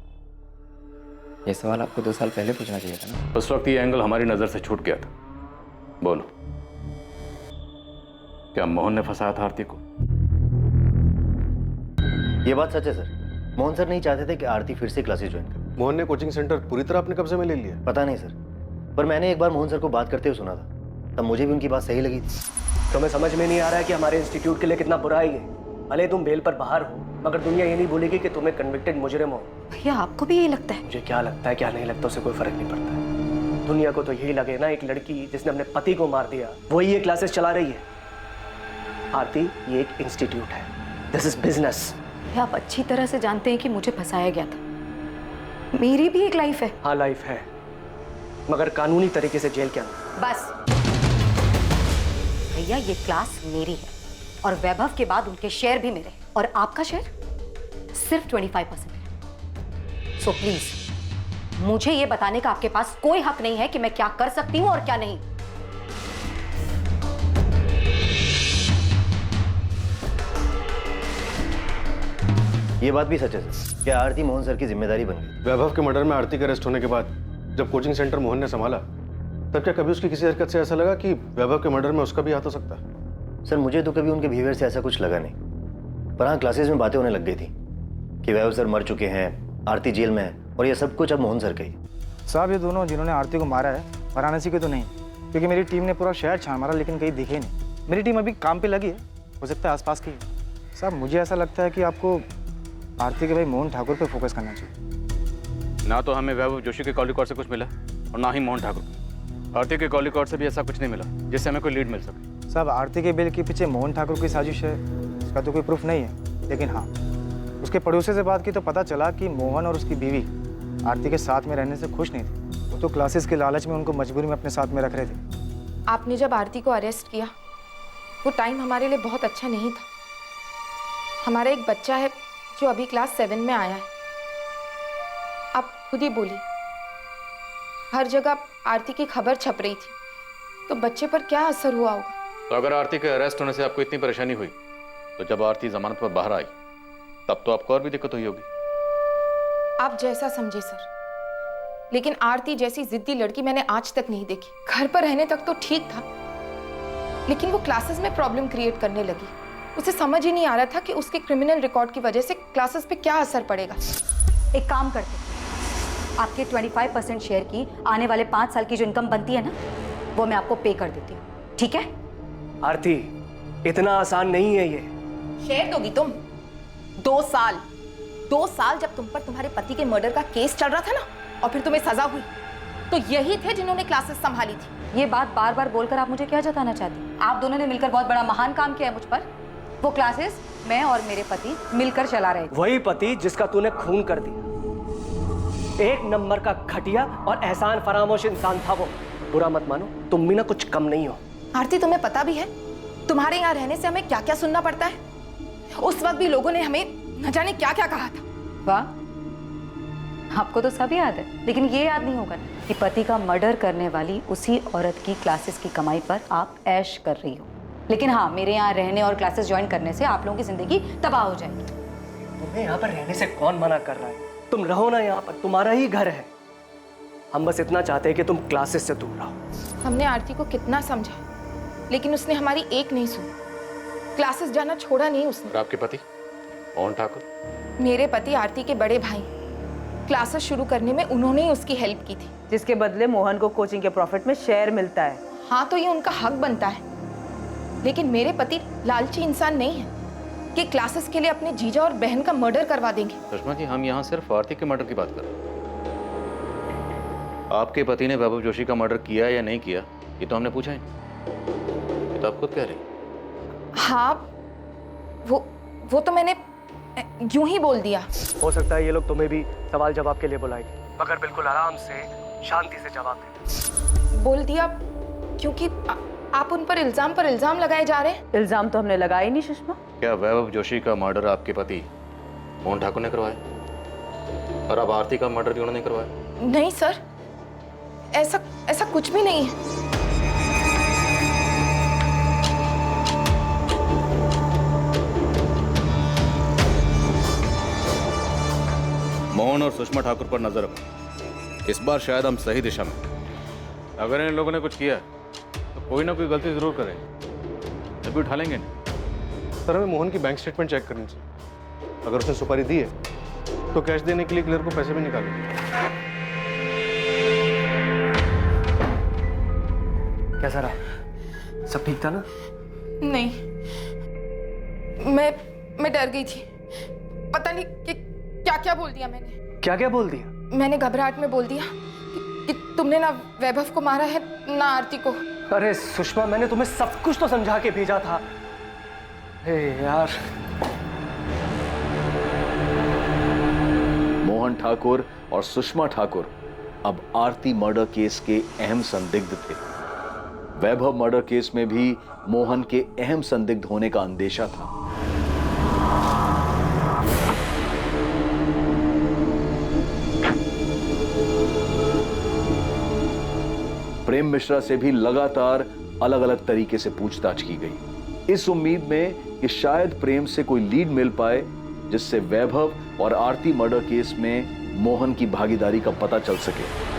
ये सवाल आपको 2 साल पहले पूछना चाहिए था ना। उस वक्त ये एंगल हमारी नजर से छूट गया था। बोलो, क्या मोहन ने फंसाया था आरती को? ये बात सच है सर। मोहन सर नहीं चाहते थे कि आरती फिर से क्लासेस ज्वाइन करे। मोहन ने कोचिंग सेंटर पूरी तरह अपने कब्जे में ले लिया? पता नहीं सर, पर मैंने एक बार मोहन सर को बात करते हुए सुना था, तब मुझे भी उनकी बात सही लगी थी। तुम्हें समझ में नहीं आ रहा है कि हमारे इंस्टीट्यूट के लिए कितना बुरा है ये? भले तुम बेल पर बाहर हो, मगर दुनिया ये नहीं बोलेगी कि तुम्हें कन्विक्टेड मुजरिम हो। भैया, आपको भी यही लगता है? मुझे क्या लगता है क्या नहीं लगता उससे कोई फर्क नहीं पड़ता है। दुनिया को तो यही लगे ना, एक लड़की जिसने अपने पति को मार दिया वही ये क्लासेस चला रही है। आरती, ये एक इंस्टीट्यूट है, दिस इज बिजनेस। आप अच्छी तरह से जानते हैं कि मुझे फंसाया गया था। मेरी भी एक लाइफ है। हाँ, लाइफ है, मगर कानूनी तरीके से जेल के अंदर। बस भैया ये क्लास मेरी है और वैभव के बाद उनके शेयर भी मेरे और आपका शेयर सिर्फ 25% है। सो प्लीज मुझे ये बताने का आपके पास कोई हक नहीं है कि मैं क्या कर सकती हूं और क्या नहीं। ये बात भी सच है सर, क्या आरती मोहन सर की जिम्मेदारी बन गई? वैभव के मर्डर में आरती के अरेस्ट होने के बाद जब कोचिंग सेंटर मोहन ने संभाला, तब क्या कभी उसकी किसी हरकत से ऐसा लगा कि वैभव के मर्डर में उसका भी हाथ हो सकता है? सर मुझे तो कभी उनके बिहेवियर से ऐसा कुछ लगा नहीं, पर हाँ क्लासेस में बातें होने लग गई थी कि वैभव सर मर चुके हैं, आरती जेल में है और ये सब कुछ अब मोहन सर का ही। साहब ये दोनों जिन्होंने आरती को मारा है वाराणसी के तो नहीं, क्योंकि मेरी टीम ने पूरा शहर छान मारा लेकिन कहीं दिखे नहीं। मेरी टीम अभी काम पे लगी है, हो सकता है आसपास की है। साहब मुझे ऐसा लगता है कि आपको आरती के भाई मोहन ठाकुर पे फोकस करना चाहिए। ना तो हमें वैभव जोशी के कॉल रिकॉर्ड से कुछ मिला और ना ही मोहन ठाकुर। आरती के कॉल रिकॉर्ड से भी ऐसा कुछ नहीं मिला जिससे हमें कोई लीड मिल सके। साहब आरती के बिल के पीछे मोहन ठाकुर की साजिश है, इसका तो कोई प्रूफ नहीं है, लेकिन हाँ उसके पड़ोसी से बात की तो पता चला कि मोहन और उसकी बीवी आरती के साथ में रहने से खुश नहीं थे। वो तो क्लासेस के लालच में उनको मजबूरी में अपने साथ में रख रहे थे। आपने जब आरती को अरेस्ट किया वो टाइम हमारे लिए बहुत अच्छा नहीं था। हमारा एक बच्चा है जो अभी क्लास 7 में आया है। आप खुद ही बोली, हर जगह आरती की खबर छप रही थी, तो बच्चे पर क्या असर हुआ होगा। तो अगर आरती के अरेस्ट होने से आपको इतनी परेशानी हुई, तो जब आरती जमानत पर बाहर आई तब तो आपको और भी दिक्कत हुई होगी। आप जैसा समझे सर, लेकिन आरती जैसी जिद्दी लड़की मैंने आज तक नहीं देखी। घर पर रहने तक तो ठीक था, लेकिन वो क्लासेस में प्रॉब्लम क्रिएट करने लगी। उसे समझ ही नहीं आ रहा था कि उसके क्रिमिनल रिकॉर्ड की वजह से क्लासेस पे क्या असर पड़ेगा। एक काम करते, आपके 25% शेयर की आने वाले 5 साल की जो इनकम बनती है ना, वो मैं आपको पे कर देती हूँ, ठीक है? आरती इतना आसान नहीं है ये। शेयर दोगी तुम? 2 साल जब तुम पर तुम्हारे पति के मर्डर का केस चल रहा था ना, और फिर तुम्हें सजा हुई, तो यही थे जिन्होंने क्लासेस संभाली थी। ये बात बार बार बोलकर आप मुझे क्या जताना चाहती? आप दोनों ने मिलकर बहुत बड़ा महान काम किया है मुझ पर। वो क्लासेस मैं और मेरे पति मिलकर चला रहे थे। वही पति जिसका तूने खून कर दिया। एक नंबर का घटिया और एहसान फरामोश इंसान था वो। बुरा मत मानो, तुम भी ना कुछ कम नहीं हो। आरती तुम्हें पता भी है तुम्हारे यहाँ रहने से हमें क्या क्या सुनना पड़ता है? उस वक्त भी लोगों ने हमें न जाने क्या क्या कहा था। वाह, आपको तो सब याद है, लेकिन ये याद नहीं होगा कि पति का मर्डर करने वाली उसी औरत की क्लासेस की कमाई पर आप ऐश कर रही हो। लेकिन हाँ, मेरे यहाँ रहने और क्लासेस ज्वाइन करने से आप लोगों की जिंदगी तबाह हो जाएगी। तुम्हें यहाँ पर रहने से कौन मना कर रहा है? तुम रहो ना यहाँ पर, तुम्हारा ही घर है। हम बस इतना चाहते हैं कि तुम क्लासेस से दूर रहो। हमने आरती को कितना समझा, लेकिन उसने हमारी एक नहीं सुनी। क्लासेस जाना छोड़ा नहीं उसने। और आपके पति मोहन ठाकुर? मेरे पति आरती के बड़े भाई, क्लासेस शुरू करने में उन्होंने ही उसकी हेल्प की थी, जिसके बदले मोहन को कोचिंग के प्रॉफिट में शेयर मिलता है। हाँ, तो ये उनका हक बनता है, लेकिन मेरे पति लालची इंसान नहीं है कि क्लासेस के लिए अपने जीजा और बहन का मर्डर करवा देंगे। सुषमा जी, हम यहाँ सिर्फ आरती के मर्डर की बात कर रहे हैं। आपके पति ने वैभव जोशी का मर्डर किया या नहीं किया, ये तो हमने पूछा ही नहीं। ये तो आप खुद कह रहे हैं। हाँ, वो तो मैंने यूं ही बोल दिया। हो सकता है ये लोग तुम्हें भी सवाल जवाब के लिए बुलाएंगे, मगर बिल्कुल आराम से शांति से जवाब देना। बोल दिया क्योंकि आप उन पर इल्जाम लगाए जा रहे हैं। इल्जाम तो हमने लगाए नहीं सुषमा। क्या वैभव जोशी का मर्डर आपके पति मोहन ठाकुर ने करवाया और अब आरती का मर्डर भी उन्होंने करवाया? नहीं सर, ऐसा कुछ भी नहीं है। मोहन और सुषमा ठाकुर पर नजर रखो। इस बार शायद हम सही दिशा में। अगर इन लोगों ने कुछ किया तो कोई ना कोई गलती जरूर करेंगे, तभी उठा लेंगे नहीं। सर, हमें मोहन की बैंक स्टेटमेंट चेक करनी चाहिए। अगर उसने सुपारी दी है तो कैश देने के लिए क्लियर को पैसे भी निकालें। कैसा रहा? सब ठीक था ना? नहीं, मैं डर गई थी। पता नहीं कि क्या बोल दिया मैंने। क्या बोल दिया? मैंने घबराहट में बोल दिया कि तुमने ना वैभव को मारा है ना आरती को। अरे सुषमा, मैंने तुम्हें सब कुछ तो समझा के भेजा था। हे यार। मोहन ठाकुर और सुषमा ठाकुर अब आरती मर्डर केस के अहम संदिग्ध थे। वैभव मर्डर केस में भी मोहन के अहम संदिग्ध होने का अंदेशा था। प्रेम मिश्रा से भी लगातार अलग अलग तरीके से पूछताछ की गई, इस उम्मीद में कि शायद प्रेम से कोई लीड मिल पाए जिससे वैभव और आरती मर्डर केस में मोहन की भागीदारी का पता चल सके।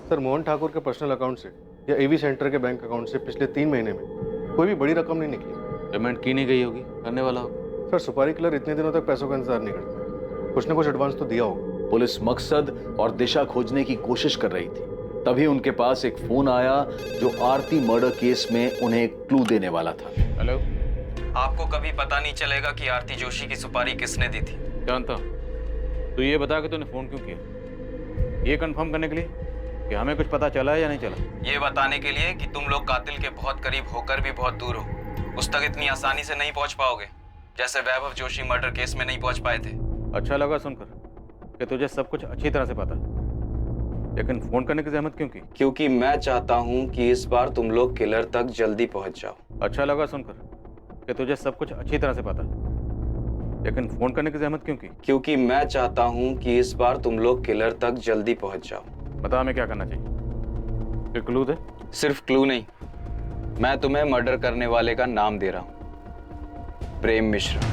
सर, मोहन ठाकुर के पर्सनल अकाउंट से या एवी सेंटर के बैंक अकाउंट से पिछले 3 महीने में कोई भी बड़ी रकम नहीं निकली। पेमेंट की नहीं गई होगी, करने वाला होगा। सर, सुपारी किलर इतने दिनों तक पैसों का इंतजार नहीं करता, कुछ ना कुछ एडवांस तो दिया होगा। पुलिस मकसद और दिशा खोजने की कोशिश कर रही थी, तभी उनके पास एक फोन आया जो आरती मर्डर केस में उन्हें एक क्लू देने वाला था। हेलो, आपको कभी पता नहीं चलेगा कि आरती जोशी की सुपारी किसने दी थी। जानता तो ये बता के तूने फोन क्यों किया? ये कंफर्म करने के लिए कि हमें कुछ पता चला है या नहीं चला? ये बताने के लिए कि तुम लोग कातिल के बहुत करीब होकर भी बहुत दूर हो, उस तक इतनी आसानी से नहीं पहुंच पाओगे जैसे वैभव जोशी मर्डर केस में नहीं पहुंच पाए थे। अच्छा लगा सुनकर कि तुझे सब कुछ अच्छी तरह से पता, लेकिन फोन करने की जहमत क्यों की? क्योंकि मैं चाहता हूं कि इस बार तुम लोग किलर तक जल्दी पहुंच जाओ। अच्छा लगा सुनकर कि तुझे सब कुछ अच्छी तरह से पता, लेकिन फोन करने की जहमत क्यों की? क्योंकि मैं चाहता हूं कि इस बार तुम लोग किलर तक जल्दी पहुंच जाओ। बता हमें क्या करना चाहिए, फिर क्लू दे। सिर्फ क्लू नहीं, मैं तुम्हें मर्डर करने वाले का नाम दे रहा हूं, प्रेम मिश्रा।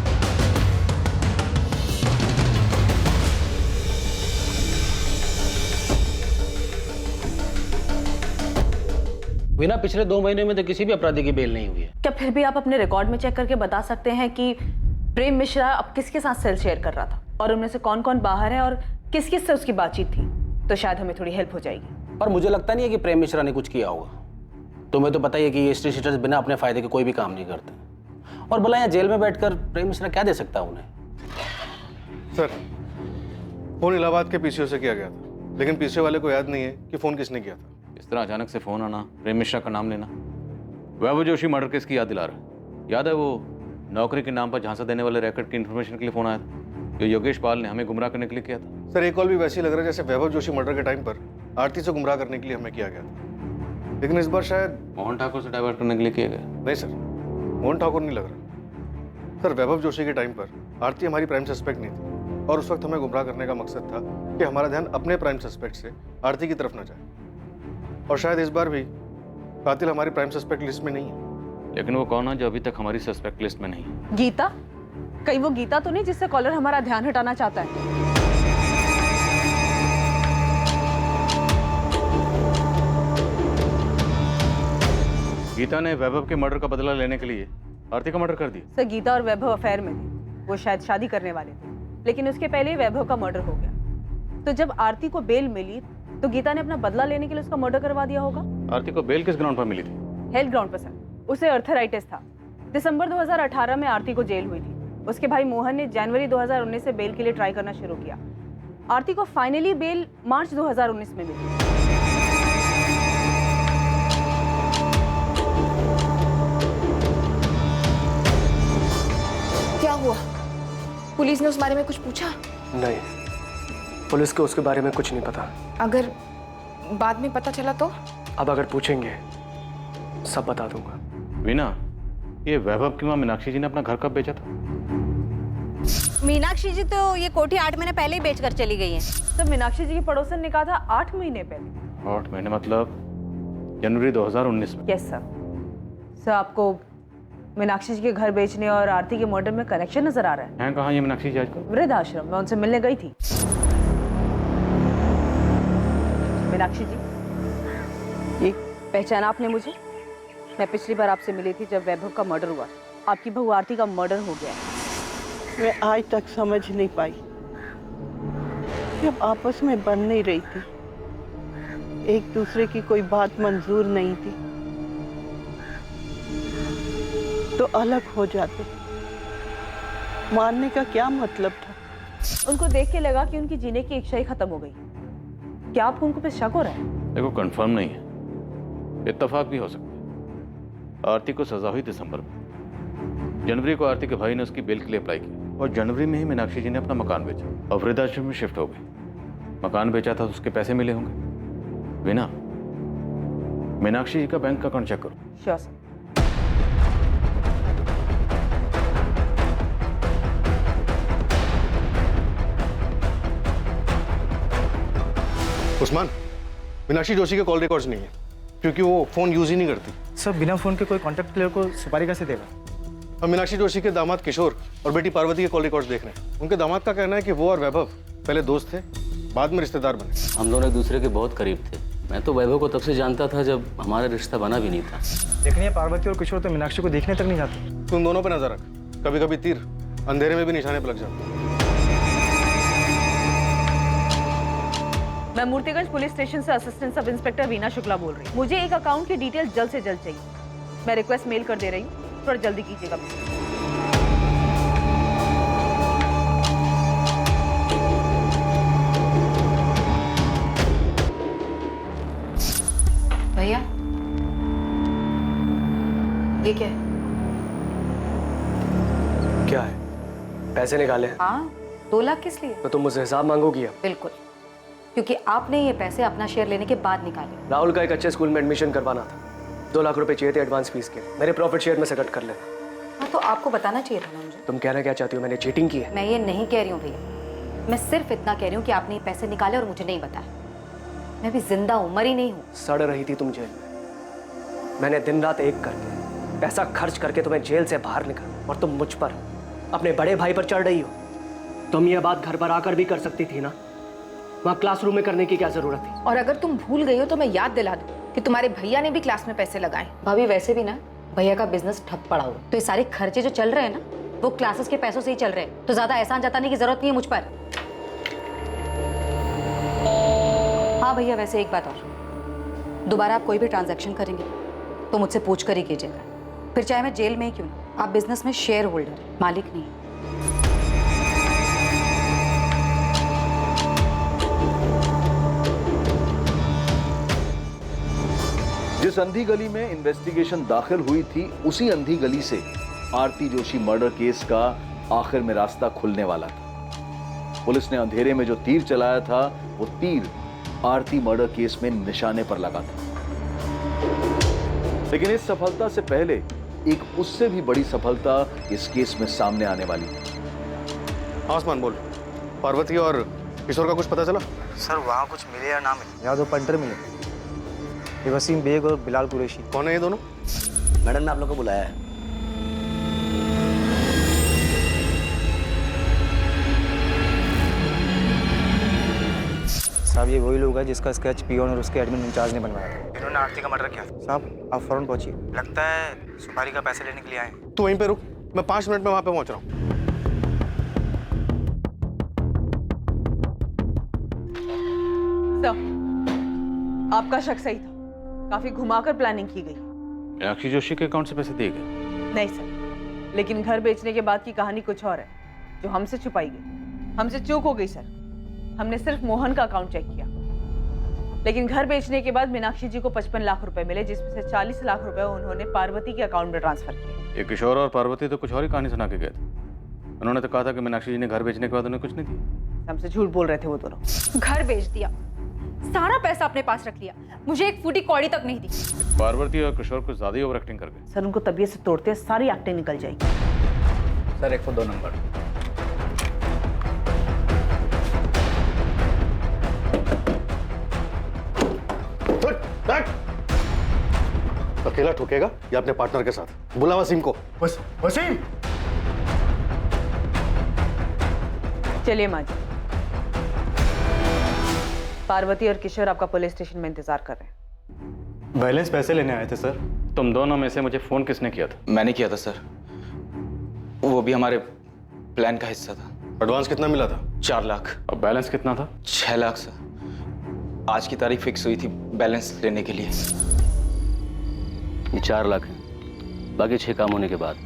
बिना पिछले 2 महीने में तो किसी भी अपराधी की बेल नहीं हुई है। क्या फिर भी आप अपने रिकॉर्ड में चेक करके बता सकते हैं कि प्रेम मिश्रा अब किसके साथ सेल शेयर कर रहा था और उनमें से कौन कौन बाहर है और किस किस से उसकी बातचीत थी? तो शायद हमें थोड़ी हेल्प हो जाएगी। पर मुझे लगता नहीं है कि प्रेम मिश्रा ने कुछ किया होगा। तुम्हें तो पता ही है कि ये स्ट्रीट शीटर्स बिना अपने फायदे के कोई भी काम नहीं करते, और भला यहाँ जेल में बैठकर प्रेम मिश्रा क्या दे सकता है उन्हें? सर, फोन इलाहाबाद के पीसीओ से किया गया था, लेकिन पीसीओ वाले को याद नहीं है कि फोन किसने किया था। इस तरह अचानक से फोन आना, प्रेम मिश्रा का नाम लेना, वैभव जोशी मर्डर केस की याद दिला रहा है। याद है वो नौकरी के नाम पर झांसा देने वाले रैकेट की इन्फॉर्मेशन के लिए फोन आया था, जो योगेश पाल ने हमें गुमराह करने के लिए किया था। सर, एक कॉल भी वैसी लग रहा है जैसे वैभव जोशी मर्डर के टाइम पर आरती से गुमराह करने के लिए हमें किया गया था, लेकिन इस बार शायद मोहन ठाकुर से डाइवर्ट करने के लिए किया गया। नहीं सर, मोहन ठाकुर नहीं लग रहा। सर, वैभव जोशी के टाइम पर आरती हमारी प्राइम सस्पेक्ट नहीं थी, और उस वक्त हमें गुमराह करने का मकसद था कि हमारा ध्यान अपने प्राइम सस्पेक्ट से आरती की तरफ न जाए, और शायद इस बार भी कातिल हमारी प्राइम सस्पेक्ट लिस्ट में नहीं है। लेकिन वो कौन है जो अभी तक हमारी सस्पेक्ट लिस्ट में नहीं है? गीता? कहीं वो गीता तो नहीं जिससे कॉलर हमारा ध्यान हटाना चाहता है? गीता ने वैभव के मर्डर का बदला लेने के लिए आरती का मर्डर कर दिया। सर, गीता और वैभव अफेयर में थे, वो शायद शादी करने वाले थे, लेकिन उसके पहले ही वैभव का मर्डर हो गया। तो जब आरती को बेल मिली तो गीता ने अपना बदला लेने के लिए उसका मर्डर करवा दिया होगा। आरती को बेल किस ग्राउंड पर मिली थी? हेल्थ ग्राउंड पर सर, उसे अर्थराइटिस था। दिसंबर 2018 में आरती को जेल हुई थी। उसके भाई मोहन ने जनवरी 2019 से बेल के लिए ट्राई करना शुरू किया। आरती को फाइनली बेल मार्च 2019 में मिली। क्या हुआ? पुलिस ने उस बारे में कुछ पूछा? नहीं, पुलिस को उसके बारे में कुछ नहीं पता। अगर बाद में पता चला तो? अब अगर पूछेंगे सब बता दूंगा। वीना, ये वैभव की मां मीनाक्षी जी ने अपना घर कब बेचा था? मीनाक्षी जी तो ये कोठी 8 महीने पहले ही बेचकर चली गई है। तो मीनाक्षी जी की पड़ोसन ने कहा था 8 महीने पहले। 8 महीने मतलब जनवरी 2019 में? Yes sir. सर, आपको मीनाक्षी जी के घर बेचने और आरती के मर्डर में कनेक्शन नजर आ रहा है? हैं कहाँ ये मीनाक्षी जी आजकल? वृद्धाश्रम में उनसे मिलने गई थी। मीनाक्षी जी, ये पहचाना आपने मुझे? मैं पिछली बार आपसे मिली थी जब वैभव का मर्डर हुआ। आपकी बहू आरती का मर्डर हो गया है। मैं आज तक समझ नहीं पाई, जब आपस में बन नहीं रही थी, एक दूसरे की कोई बात मंजूर नहीं थी, तो अलग हो जाते। मारने का क्या मतलब था? उनको देख के लगा कि उनकी जीने की इच्छा ही खत्म हो गई। क्या आपको उनको पे शक हो रहा है? देखो, कंफर्म नहीं है, इत्तेफाक भी हो सकता है। आरती को सजा हुई दिसंबर में। जनवरी को आरती के भाई ने उसकी बेल के लिए अप्लाई किया, और जनवरी में ही मीनाक्षी जी ने अपना मकान बेचा और वृद्धाश्रम में शिफ्ट हो गई। मकान बेचा था तो उसके पैसे मिले होंगे। वीना, मीनाक्षी जी का बैंक अकाउंट चेक करो। Sure sir. उस्मान, मीनाक्षी जोशी के कॉल रिकॉर्ड्स नहीं है क्योंकि वो फोन यूज ही नहीं करती। सर बिना फोन के कोई कॉन्टैक्ट क्लियर को सुपारी कैसे देगा? हम मीनाक्षी जोशी के दामाद किशोर और बेटी पार्वती के कॉल रिकॉर्ड्स देख रहे हैं। उनके दामाद का कहना है कि वो और वैभव पहले दोस्त थे, बाद में रिश्तेदार बने। हम दोनों एक दूसरे के बहुत करीब थे। मैं तो वैभव को तब से जानता था जब हमारा रिश्ता बना भी नहीं था। लेकिन ये पार्वती और किशोर तो मीनाक्षी को देखने तक नहीं जाते। तुम दोनों पे नजर रख, कभी कभी तीर अंधेरे में भी निशाने पर लग जाता। मैं मूर्तिगंज पुलिस स्टेशन से assistant sub inspector Veena Shukla बोल रही हूँ। मुझे एक अकाउंट की डिटेल्स जल्द से जल्द चाहिए। मैं रिक्वेस्ट मेल कर दे रही हूँ, थोड़ा जल्दी कीजिएगा। भैया ये क्या है? क्या है? पैसे निकाले? हाँ, 2 लाख किस लिए? तो तुम मुझसे हिसाब मांगोगी अब? बिल्कुल, क्योंकि आपने ये पैसे अपना शेयर लेने के बाद निकाले। राहुल का एक अच्छे स्कूल में एडमिशन करवाना था, 2 लाख रुपए चाहिए थे एडवांस फीस के। मेरे प्रॉफिट शेयर में से कट कर लेना। हाँ तो आपको बताना चाहिए था ना मुझे। तुम कहना क्या चाहती हो? मैंने चीटिंग की है? मैं ये नहीं कह रही हूँ भैया, मैं सिर्फ इतना कह रही हूँ कि आपने ये पैसे निकाले और मुझे नहीं बताया। मैं भी जिंदा हूँ, मरी नहीं हूँ। सड़ रही थी तुम जेल में, मैंने दिन रात एक करके पैसा खर्च करके तुम्हें जेल से बाहर निकाला, और तुम मुझ पर, अपने बड़े भाई पर चढ़ रही हो। तुम ये बात घर पर आकर भी कर सकती थी ना, वहाँ क्लासरूम में करने की क्या जरूरत थी? और अगर तुम भूल गई हो तो मैं याद दिला दूं कि तुम्हारे भैया ने भी क्लास में पैसे लगाए। भाभी वैसे भी ना भैया का बिजनेस ठप पड़ा हुआ, तो ये सारे खर्चे जो चल रहे हैं ना वो क्लासेस के पैसों से ही चल रहे हैं, तो ज्यादा एहसान जताने की जरूरत नहीं है मुझ पर। हाँ भैया, वैसे एक बात और, दोबारा आप कोई भी ट्रांजैक्शन करेंगे तो मुझसे पूछ कर ही कीजिएगा, फिर चाहे मैं जेल में ही क्यों ना। आप बिजनेस में शेयर होल्डर, मालिक नहीं। जिस अंधी गली में इन्वेस्टिगेशन दाखिल हुई थी, उसी अंधी गली से आरती जोशी मर्डर केस का आखिर में रास्ता खुलने वाला था। पुलिस ने अंधेरे में जो तीर चलाया था, वो तीर आरती मर्डर केस में निशाने पर लगा था। लेकिन इस सफलता से पहले एक उससे भी बड़ी सफलता इस केस में सामने आने वाली है। आसमान बोल, पार्वती और किशोर का कुछ पता चला? सर वहाँ कुछ मिले या ना मिले, या 2 पंटर मिले, ये वसीम बेग और बिलाल कुरैशी। कौन है ये दोनों? मैडम ने आप लोग को बुलाया है। साहब ये वही लोग हैं जिसका स्केच पियोन और उसके एडमिन इंचार्ज ने बनवाया था। इन्होंने आरती का मर्डर किया था। साहब आप फौरन पहुंचिए, लगता है सुपारी का पैसे लेने के लिए आए। तू वहीं पे रुक, मैं 5 मिनट में वहां पे पहुंच रहा हूँ। आपका शक सही था, काफी घुमाकर प्लानिंग की गई। मीनाक्षी जोशी के अकाउंट से पैसे दिए गए? नहीं सर, लेकिन घर बेचने के बाद की कहानी कुछ और है जो हमसे छुपाई गई। हमसे चूक हो गई सर, हमने सिर्फ मोहन का अकाउंट चेक किया, लेकिन घर बेचने के बाद मीनाक्षी जी को 55 लाख रुपए मिले, जिसमें से 40 लाख रुपए उन्होंने पार्वती के अकाउंट में ट्रांसफर किए। ये किशोर और पार्वती तो कुछ और ही कहानी सुना के गए थे। उन्होंने तो कहा था कि मीनाक्षी जी ने घर बेचने के बाद उन्हें कुछ नहीं दिया। हमसे झूठ बोल रहे थे वो दोनों। घर बेच दिया, सारा पैसा अपने पास रख लिया, मुझे एक फूटी कौड़ी तक नहीं दी। पार्वती और किशोर कुछ ज्यादा ही ओवर एक्टिंग कर गए। सर उनको तबीयत से तोड़ते सारी एक्टिंग निकल जाएगी। Sir 102 number. अकेला ठोकेगा या अपने पार्टनर के साथ? बुला वसीम को। वसीम! चलिए माँ जी, पार्वती और किशोर आपका पुलिस स्टेशन में इंतजार कर रहे हैं। बैलेंस पैसे लेने आए थे सर। तुम दोनों में से मुझे फोन किसने किया था? मैंने किया था सर, वो भी हमारे प्लान का हिस्सा था। एडवांस कितना मिला था? 4 लाख। और बैलेंस कितना था? 6 लाख सर। आज की तारीख फिक्स हुई थी बैलेंस लेने के लिए। ये 4 लाख है, बाकी 6 काम होने के बाद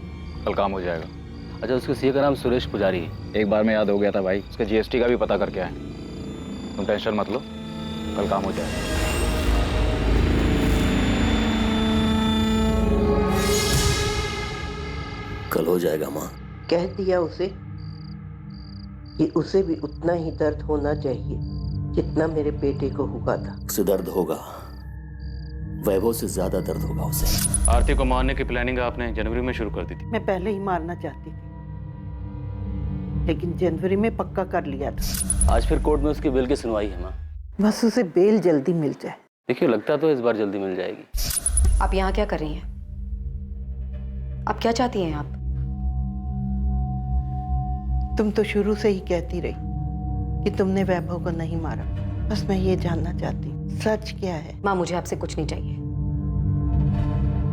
कल काम हो जाएगा। अच्छा, उसके सीए का नाम सुरेश पुजारी है। एक बार में याद हो गया था भाई, उसके जीएसटी का भी पता करके आए। तुम टेंशन मत लो, कल काम हो जाएगा। कल हो जाएगा माँ। कह दिया उसे कि उसे भी उतना ही दर्द होना चाहिए जितना मेरे बेटे को हुआ था। उसे दर्द होगा, वैभव से ज्यादा दर्द होगा उसे। आरती को मारने की प्लानिंग आपने जनवरी में शुरू कर दी थी। मैं पहले ही मारना चाहती थी, लेकिन जनवरी में पक्का कर लिया था। आज फिर कोर्ट में उसकी बेल की सुनवाई है माँ। बस उसे बेल जल्दी मिल जाए। देखिए, लगता तो इस बार जल्दी मिल जाएगी। आप यहाँ क्या कर रही हैं? आप क्या चाहती हैं आप? तुम तो शुरू से ही कहती रही कि तुमने वैभव को नहीं मारा। बस मैं ये जानना चाहती हूँ, सच क्या है? माँ, मुझे आपसे कुछ नहीं चाहिए।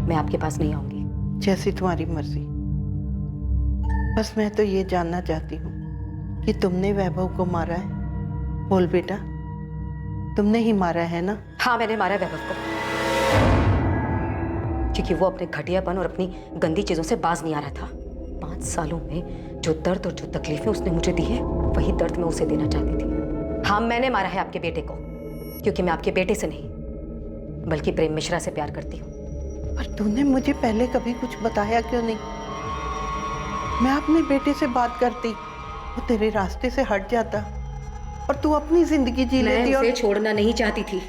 मैं आपके पास नहीं आऊंगी। जैसी तुम्हारी मर्जी। बस मैं तो ये जानना चाहती हूँ कि तुमने वैभव को मारा है। बोल बेटा, तुमने ही मारा है ना? हाँ, मैंने मारा वैभव को, क्योंकि वो अपने घटियापन और अपनी गंदी चीजों से बाज नहीं आ रहा था। 5 सालों में जो दर्द और जो तकलीफें उसने मुझे दी है, वही दर्द मैं उसे देना चाहती थी। हाँ, मैंने मारा है आपके बेटे को, क्योंकि मैं आपके बेटे से नहीं बल्कि प्रेम मिश्रा से प्यार करती हूँ। पर तूने मुझे पहले कभी कुछ बताया क्यों नहीं? मैं अपने बेटे से बात करती, वो तेरे रास्ते से हट जाता और तू अपनी जिंदगी जी लेती। मैं उसे छोड़ना नहीं चाहती थी,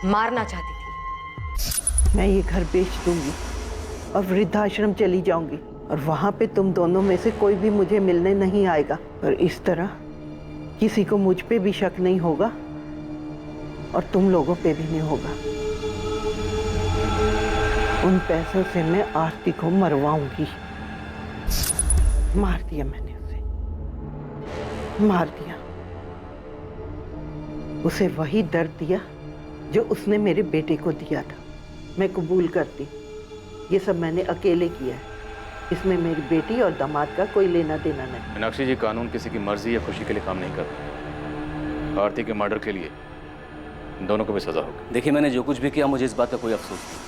मारना चाहती थी। मैं ये घर बेच दूंगी और वृद्धाश्रम चली जाऊंगी, और वहां पे तुम दोनों में से कोई भी मुझे मिलने नहीं आएगा। और इस तरह किसी को मुझ पे भी शक नहीं होगा और तुम लोगों पे भी नहीं होगा। उन पैसों से मैं आरती को मरवाऊंगी। मार दिया मैंने उसे, मार दिया। उसे वही दर्द दिया जो उसने मेरे बेटे को दिया था। मैं कबूल करती, ये सब मैंने अकेले किया है। इसमें मेरी बेटी और दामाद का कोई लेना देना नहीं। मीनाक्षी जी, कानून किसी की मर्जी या खुशी के लिए काम नहीं करता। आरती के मर्डर के लिए दोनों को भी सजा होगी। देखिए, मैंने जो कुछ भी किया, मुझे इस बात का कोई अफसोस नहीं।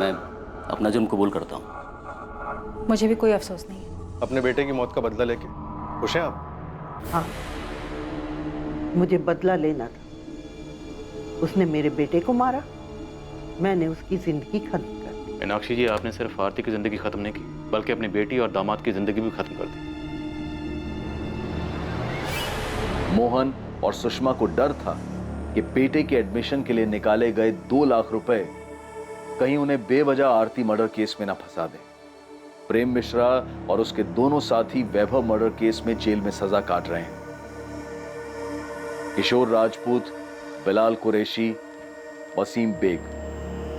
मैं अपना जुर्म कबूल करता हूँ। मुझे भी कोई अफसोस नहीं है। अपने बेटे की मौत का बदला लेके खुश हैं आप? हाँ, मुझे बदला लेना था। उसने मेरे बेटे को मारा, मैंने उसकी जिंदगी खत्म कर दी। मीनाक्षी जी, आपने सिर्फ आरती की जिंदगी खत्म नहीं की, बल्कि अपनी बेटी और दामाद की जिंदगी भी खत्म कर दी। मोहन और सुषमा को डर था कि बेटे के एडमिशन के लिए निकाले गए 2 लाख रुपए कहीं उन्हें बेवजह आरती मर्डर केस में ना फंसा दे। प्रेम मिश्रा और उसके दोनों साथी वैभव मर्डर केस में जेल में सजा काट रहे हैं। किशोर राजपूत, बिलाल कुरैशी, वसीम बेग,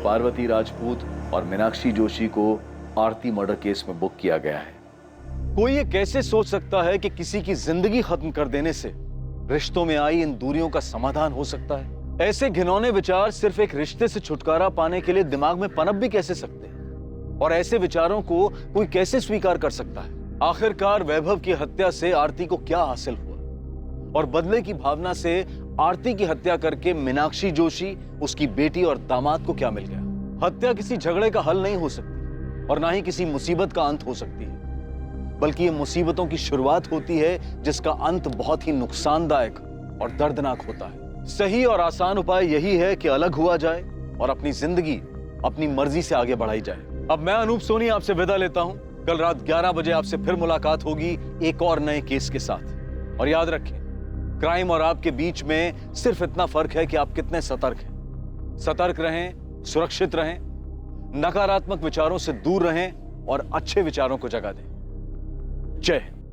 पार्वती राजपूत और मीनाक्षी जोशी को आरती मर्डर केस में बुक किया गया है। कोई ये कैसे सोच सकता है कि किसी की जिंदगी खत्म कर देने से रिश्तों में आई इन दूरियों का समाधान हो सकता है? ऐसे घिनौने विचार सिर्फ एक रिश्ते से छुटकारा पाने के लिए दिमाग में पनप भी कैसे सकते हैं? और ऐसे विचारों को कोई कैसे स्वीकार कर सकता है? आखिरकार वैभव की हत्या से आरती को क्या हासिल हुआ? और बदले की भावना से आरती की हत्या करके मीनाक्षी जोशी, उसकी बेटी और दामाद को क्या मिल गया? हत्या किसी झगड़े का हल नहीं हो सकती और ना ही किसी मुसीबत का अंत हो सकती है, बल्कि ये मुसीबतों की शुरुआत होती है जिसका अंत बहुत ही नुकसानदायक और दर्दनाक होता है। सही और आसान उपाय यही है कि अलग हुआ जाए और अपनी जिंदगी अपनी मर्जी से आगे बढ़ाई जाए। अब मैं अनूप सोनी आपसे विदा लेता हूं। कल रात 11 बजे आपसे फिर मुलाकात होगी एक और नए केस के साथ। और याद रखें, क्राइम और आपके बीच में सिर्फ इतना फर्क है कि आप कितने सतर्क हैं। सतर्क रहें, सुरक्षित रहें, नकारात्मक विचारों से दूर रहें और अच्छे विचारों को जगह दें। जय हिंद।